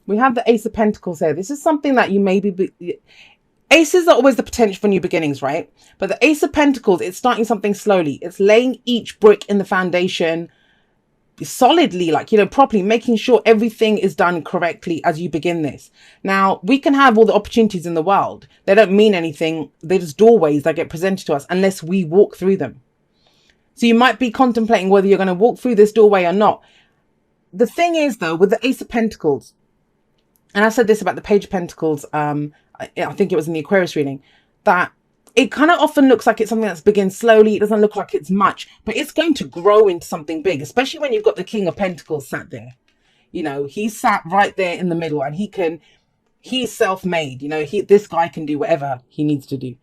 We have the Ace of Pentacles here. This is something that you maybe... Aces are always the potential for new beginnings, right? But the Ace of Pentacles, it's starting something slowly. It's laying each brick in the foundation solidly, like, properly, making sure everything is done correctly as you begin this. Now, we can have all the opportunities in the world. They don't mean anything. They're just doorways that get presented to us unless we walk through them. So you might be contemplating whether you're going to walk through this doorway or not. The thing is, though, with the Ace of Pentacles, and I said this about the Page of Pentacles, I think it was in the Aquarius reading, that it kind of often looks like it's something that's begins slowly. It doesn't look like it's much, but it's going to grow into something big, especially when you've got the King of Pentacles sat there. He's sat right there in the middle, and he's self-made. This guy can do whatever he needs to do.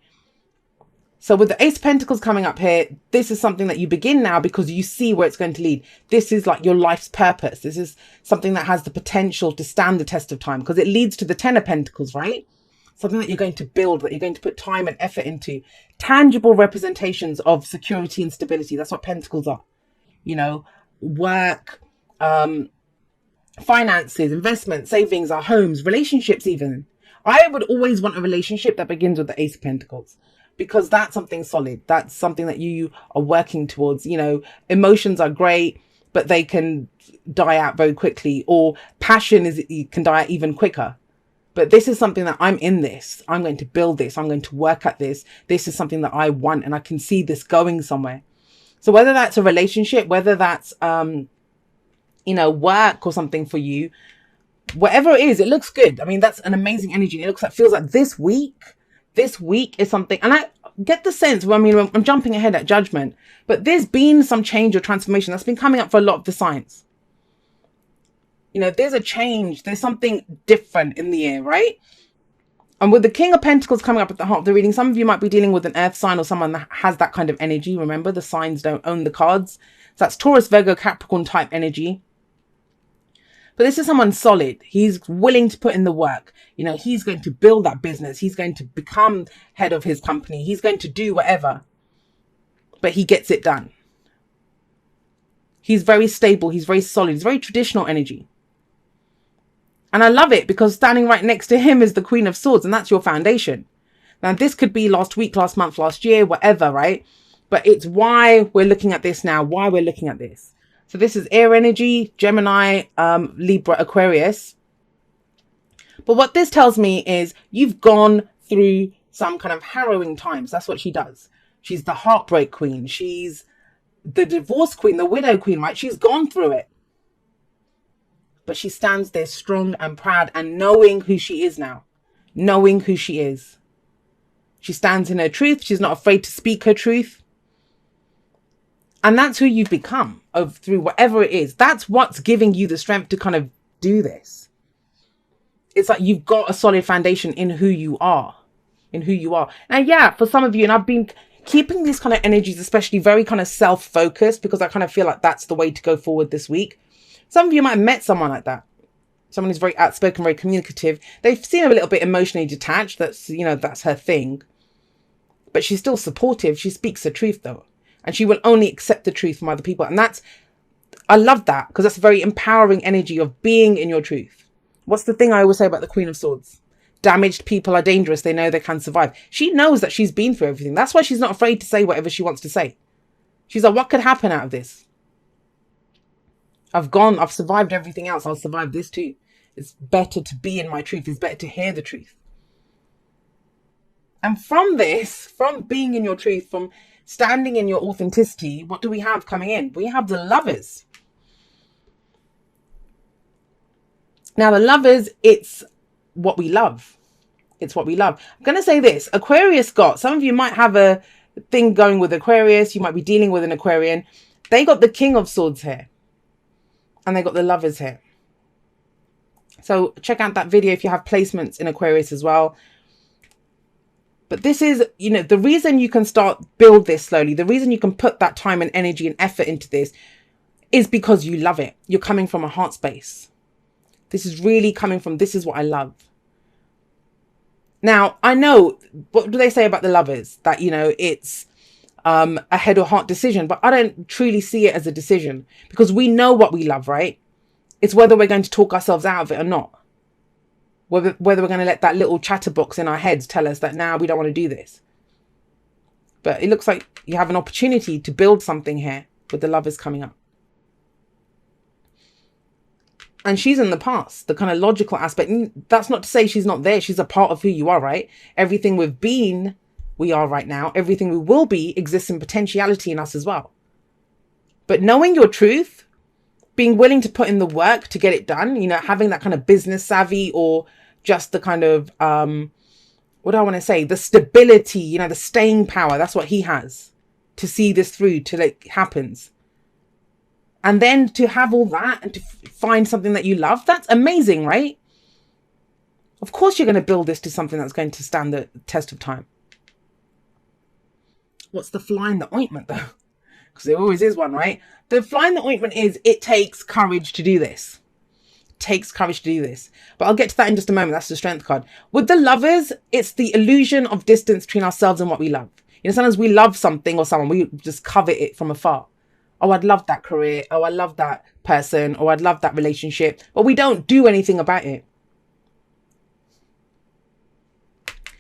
So with the Ace of Pentacles coming up here, this is something that you begin now because you see where it's going to lead. This is like your life's purpose. This is something that has the potential to stand the test of time because it leads to the Ten of Pentacles, right? Something that you're going to build, that you're going to put time and effort into. Tangible representations of security and stability. That's what Pentacles are. Work, finances, investment, savings, our homes, relationships even. I would always want a relationship that begins with the Ace of Pentacles because that's something solid. That's something that you are working towards. Emotions are great, but they can die out very quickly, or passion can die out even quicker. But this is something that I'm in this. I'm going to build this. I'm going to work at this. This is something that I want, and I can see this going somewhere. So whether that's a relationship, whether that's, work or something for you, whatever it is, it looks good. I mean, that's an amazing energy. It feels like this week is something, and I get the sense, I'm jumping ahead at judgment, but there's been some change or transformation that's been coming up for a lot of the signs. There's a change. There's something different in the air, right? And with the King of Pentacles coming up at the heart of the reading, some of you might be dealing with an earth sign or someone that has that kind of energy. Remember, the signs don't own the cards. So that's Taurus, Virgo, Capricorn type energy. But this is someone solid. He's willing to put in the work. He's going to build that business. He's going to become head of his company. He's going to do whatever. But he gets it done. He's very stable. He's very solid. He's very traditional energy. And I love it because standing right next to him is the Queen of Swords, and that's your foundation. Now, this could be last week, last month, last year, whatever, right? But it's why we're looking at this now, why we're looking at this. So this is air energy, Gemini, Libra, Aquarius. But what this tells me is you've gone through some kind of harrowing times. That's what she does. She's the heartbreak queen. She's the divorce queen, the widow queen, right? She's gone through it. But she stands there strong and proud and knowing who she is now. Knowing who she is. She stands in her truth. She's not afraid to speak her truth. And that's who you've become through whatever it is. That's what's giving you the strength to kind of do this. It's like you've got a solid foundation in who you are. Now, yeah, for some of you, and I've been keeping these kind of energies, especially very kind of self-focused, because I kind of feel like that's the way to go forward this week. Some of you might have met someone like that. Someone who's very outspoken, very communicative. They've seen her a little bit emotionally detached. That's, that's her thing. But she's still supportive. She speaks the truth though. And she will only accept the truth from other people. And I love that because that's a very empowering energy of being in your truth. What's the thing I always say about the Queen of Swords? Damaged people are dangerous. They know they can survive. She knows that she's been through everything. That's why she's not afraid to say whatever she wants to say. She's like, what could happen out of this? I've survived everything else. I'll survive this too. It's better to be in my truth. It's better to hear the truth. And from this, from being in your truth, from standing in your authenticity, what do we have coming in? We have the Lovers. Now, the Lovers, it's what we love. It's what we love. I'm going to say this. Aquarius some of you might have a thing going with Aquarius. You might be dealing with an Aquarian. They got the King of Swords here. And they got the Lovers here. So check out that video if you have placements in Aquarius as well. But this is, the reason you can build this slowly, the reason you can put that time and energy and effort into this is because you love it. You're coming from a heart space. This is really coming from, this is what I love. Now, I know, what do they say about the Lovers? That, it's a head or heart decision, but I don't truly see it as a decision because we know what we love, right? It's whether we're going to talk ourselves out of it or not. Whether we're going to let that little chatterbox in our heads tell us that now we don't want to do this. But it looks like you have an opportunity to build something here with the Lovers coming up. And she's in the past, the kind of logical aspect. And that's not to say she's not there. She's a part of who you are, right? Everything we've been, we are right now. Everything we will be exists in potentiality in us as well. But knowing your truth, being willing to put in the work to get it done, you know, having that kind of business savvy, or just the kind of, what do I want to say? The stability, you know, the staying power. That's what he has to see this through till it happens. And then to have all that and to find something that you love, that's amazing, right? Of course you're going to build this to something that's going to stand the test of time. What's the fly in the ointment though? Because there always is one, right? The fly in the ointment is it takes courage to do this. It takes courage to do this. But I'll get to that in just a moment. That's the Strength card. With the Lovers, it's the illusion of distance between ourselves and what we love. You know, sometimes we love something or someone, we just covet it from afar. Oh, I'd love that career. Oh, I love that person. Or I'd love that relationship. But we don't do anything about it.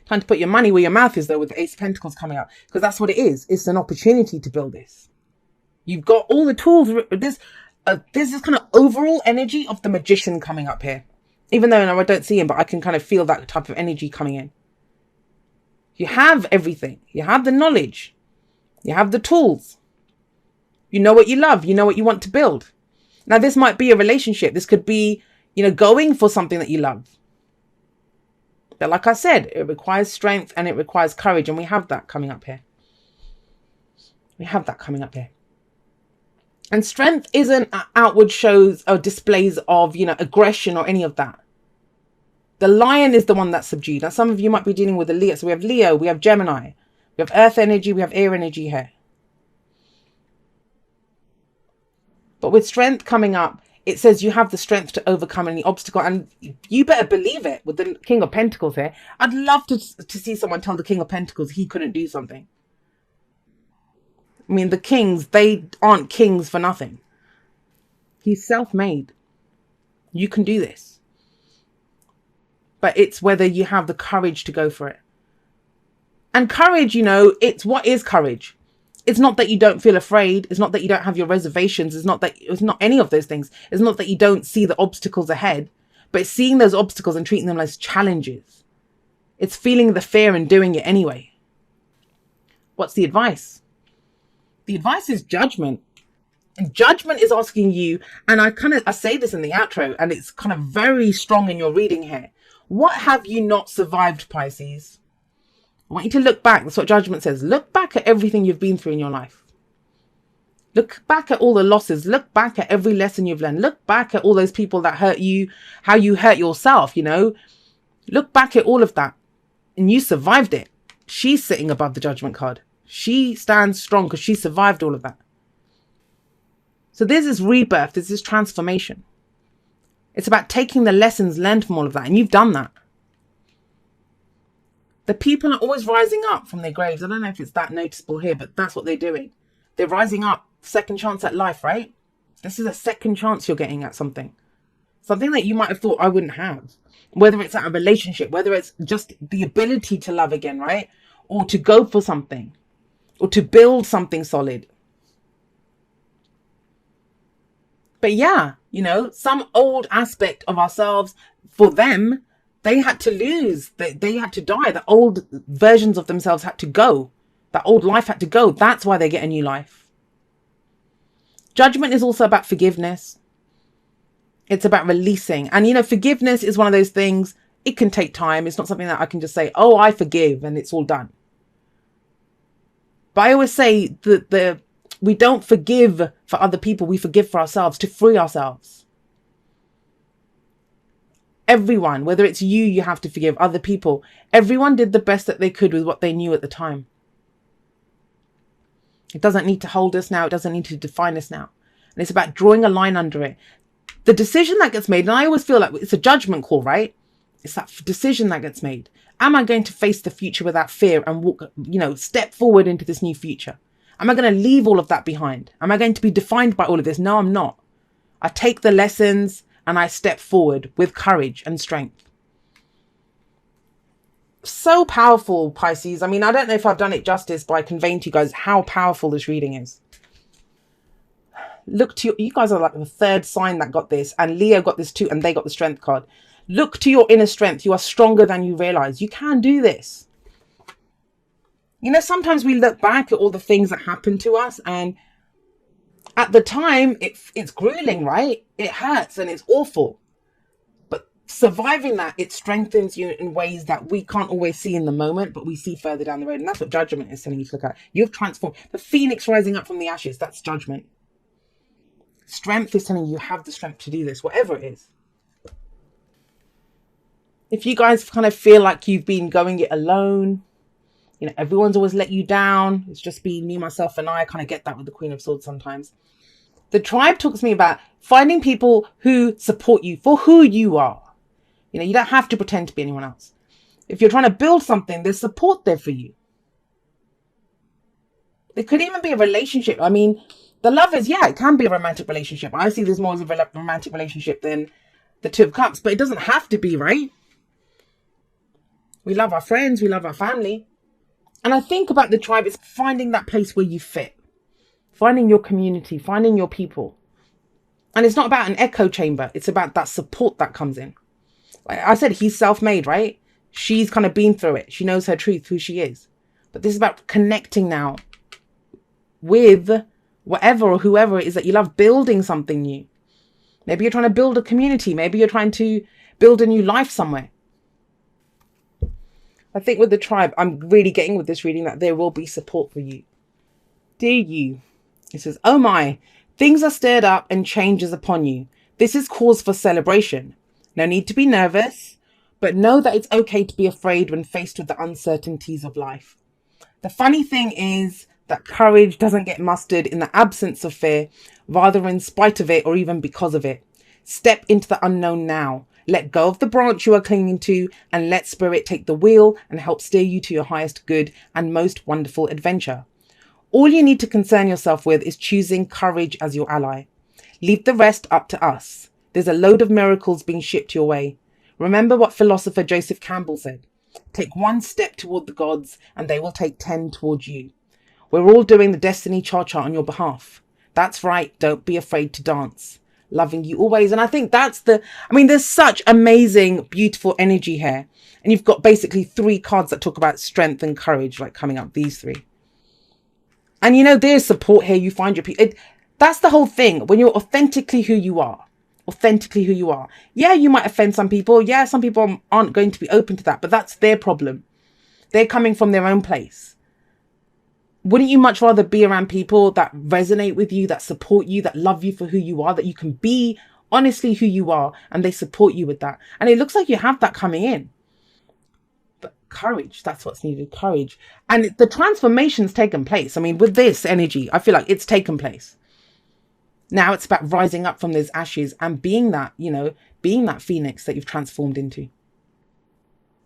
Time to put your money where your mouth is, though, with the Ace of Pentacles coming out. Because that's what it is. It's an opportunity to build this. You've got all the tools. There's this kind of overall energy of the Magician coming up here. Even though I don't see him, but I can kind of feel that type of energy coming in. You have everything. You have the knowledge. You have the tools. You know what you love. You know what you want to build. Now, this might be a relationship. This could be, you know, going for something that you love. But like I said, it requires strength and it requires courage. And we have that coming up here. We have that coming up here. And strength isn't outward shows or displays of, you know, aggression or any of that. The Lion is the one that's subdued. Now, some of you might be dealing with a Leo. So we have Leo, we have Gemini, we have Earth energy, we have air energy here. But with strength coming up, it says you have the strength to overcome any obstacle. And you better believe it with the King of Pentacles here. I'd love to see someone tell the King of Pentacles he couldn't do something. I mean, the kings, they aren't kings for nothing. He's self-made. You can do this. But it's whether you have the courage to go for it. And courage, you know, it's what is courage? It's not that you don't feel afraid. It's not that you don't have your reservations. It's not any of those things. It's not that you don't see the obstacles ahead, but it's seeing those obstacles and treating them as challenges. It's feeling the fear and doing it anyway. What's the advice? The advice is judgment. And judgment is asking you, and I say this in the outro, and it's kind of very strong in your reading here. What have you not survived, Pisces? I want you to look back. That's what judgment says. Look back at everything you've been through in your life. Look back at all the losses. Look back at every lesson you've learned. Look back at all those people that hurt you, how you hurt yourself, you know. Look back at all of that. And you survived it. She's sitting above the Judgment card. She stands strong because she survived all of that. So there's this rebirth. There's this transformation. It's about taking the lessons learned from all of that. And you've done that. The people are always rising up from their graves. I don't know if it's that noticeable here, but that's what they're doing. They're rising up. Second chance at life, right? This is a second chance you're getting at something. Something that you might have thought I wouldn't have. Whether it's at a relationship, whether it's just the ability to love again, right? Or to go for something. Or to build something solid. But yeah, you know, some old aspect of ourselves, for them, they had to lose. They had to die. The old versions of themselves had to go. That old life had to go. That's why they get a new life. Judgment is also about forgiveness. It's about releasing. And, you know, forgiveness is one of those things. It can take time. It's not something that I can just say, oh, I forgive and it's all done. But I always say that we don't forgive for other people. We forgive for ourselves to free ourselves. Everyone, whether it's you have to forgive, other people. Everyone did the best that they could with what they knew at the time. It doesn't need to hold us now. It doesn't need to define us now. And it's about drawing a line under it. The decision that gets made, and I always feel like it's a judgment call, right? It's that decision that gets made. Am I going to face the future without fear and walk, you know, step forward into this new future? Am I going to leave all of that behind? Am I going to be defined by all of this? No, I'm not. I take the lessons and I step forward with courage and strength. So powerful, Pisces. I mean, I don't know if I've done it justice by conveying to you guys how powerful this reading is. Look to you guys are like the third sign that got this, and Leo got this too, and they got the strength card. Look to your inner strength. You are stronger than you realize. You can do this. You know, sometimes we look back at all the things that happened to us, and at the time it's grueling, right? It hurts and it's awful. But surviving that, it strengthens you in ways that we can't always see in the moment, but we see further down the road. And that's what judgment is telling you to look at. You've transformed. The phoenix rising up from the ashes, that's judgment. Strength is telling you have the strength to do this, whatever it is. If you guys kind of feel like you've been going it alone, you know, everyone's always let you down, it's just been me, myself, and I kind of get that with the Queen of Swords sometimes. The tribe talks to me about finding people who support you for who you are. You know, you don't have to pretend to be anyone else. If you're trying to build something, there's support there for you. There could even be a relationship. I mean, the lovers, yeah, it can be a romantic relationship. I see this more as a romantic relationship than the Two of Cups, but it doesn't have to be, right? We love our friends, we love our family. And I think about the tribe, it's finding that place where you fit. Finding your community, finding your people. And it's not about an echo chamber. It's about that support that comes in. Like I said, he's self-made, right? She's kind of been through it. She knows her truth, who she is. But this is about connecting now with whatever or whoever it is that you love, building something new. Maybe you're trying to build a community. Maybe you're trying to build a new life somewhere. I think with the tribe, I'm really getting with this reading that there will be support for you. Dear you, it says, oh my, things are stirred up and changes upon you. This is cause for celebration. No need to be nervous, but know that it's okay to be afraid when faced with the uncertainties of life. The funny thing is that courage doesn't get mustered in the absence of fear, rather in spite of it or even because of it. Step into the unknown now. Let go of the branch you are clinging to and let spirit take the wheel and help steer you to your highest good and most wonderful adventure. All you need to concern yourself with is choosing courage as your ally. Leave the rest up to us. There's a load of miracles being shipped your way. Remember what philosopher Joseph Campbell said. Take one step toward the gods and they will take 10 towards you. We're all doing the destiny cha-cha on your behalf. That's right. Don't be afraid to dance. Loving you always. And I think that's there's such amazing, beautiful energy here. And you've got basically 3 cards that talk about strength and courage, like coming up, these 3. And you know, there's support here. You find your people. That's the whole thing. When you're authentically who you are. Yeah, you might offend some people. Yeah, some people aren't going to be open to that, but that's their problem. They're coming from their own place. Wouldn't you much rather be around people that resonate with you, that support you, that love you for who you are, that you can be honestly who you are, and they support you with that? And it looks like you have that coming in. But courage, that's what's needed, courage. And the transformation's taken place. I mean, with this energy, I feel like it's taken place. Now it's about rising up from those ashes and being that, being that phoenix that you've transformed into.